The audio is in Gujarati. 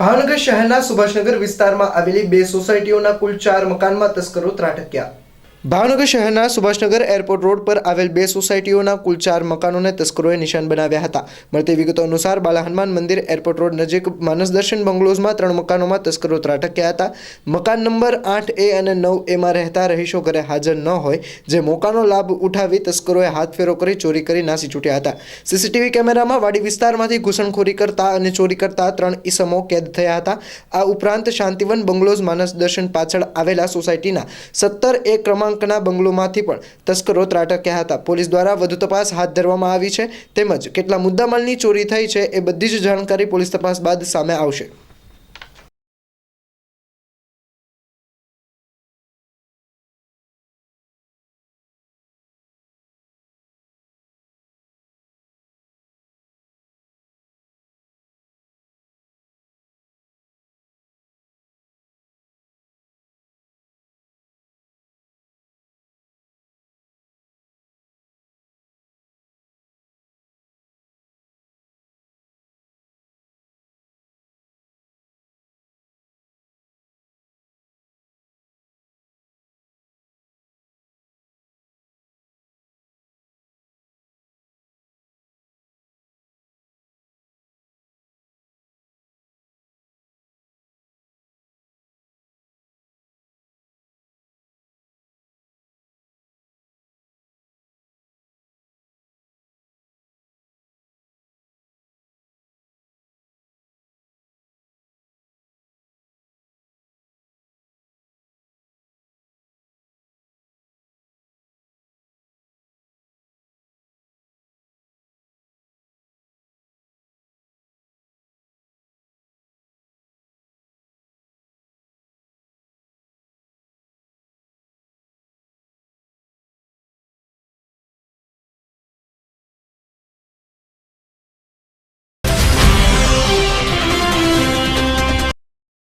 ભાવનગર શહેરના સુભાષનગર વિસ્તારમાં આવેલી બે સોસાયટીઓના કુલ 4 મકાનમાં તસ્કરો ત્રાટક્યા। ભાવનગર શહેરના સુભાષનગર એરપોર્ટ રોડ પર આવેલ બે સોસાયટીઓના કુલ 4 મકાનોને તસ્કરોએ નિશાન બનાવ્યા હતા। મળતી વિગતો અનુસાર બાલા હનુમાન મંદિર એરપોર્ટ રોડ નજીક માનસ દર્શન બંગલોઝમાં 3 મકાનોમાં તસ્કરો ત્રાટક્યા હતા। મકાન નંબર 8A અને 9A માં રહેતા રહીશો ઘરે હાજર ન હોય જે મોકાનો લાભ ઉઠાવી તસ્કરોએ હાથફેરો કરી ચોરી કરી નાસી છૂટ્યા હતા। સીસીટીવી કેમેરામાં વાડી વિસ્તારમાંથી ઘૂસણખોરી કરતા અને ચોરી કરતા 3 ઈસમો કેદ થયા હતા। આ ઉપરાંત શાંતિવન બંગલોઝ માનસ દર્શન પાછળ આવેલા સોસાયટીના 17A ક્રમાંકના બંગલોમાંથી પણ તસ્કરો ત્રાટક્યા હતા। પોલીસ દ્વારા વધુ તપાસ હાથ ધરવામાં આવી છે તેમજ કેટલા મુદ્દામાલની ચોરી થઈ છે એ બધી જ જાણકારી પોલીસ તપાસ બાદ સામે આવશે।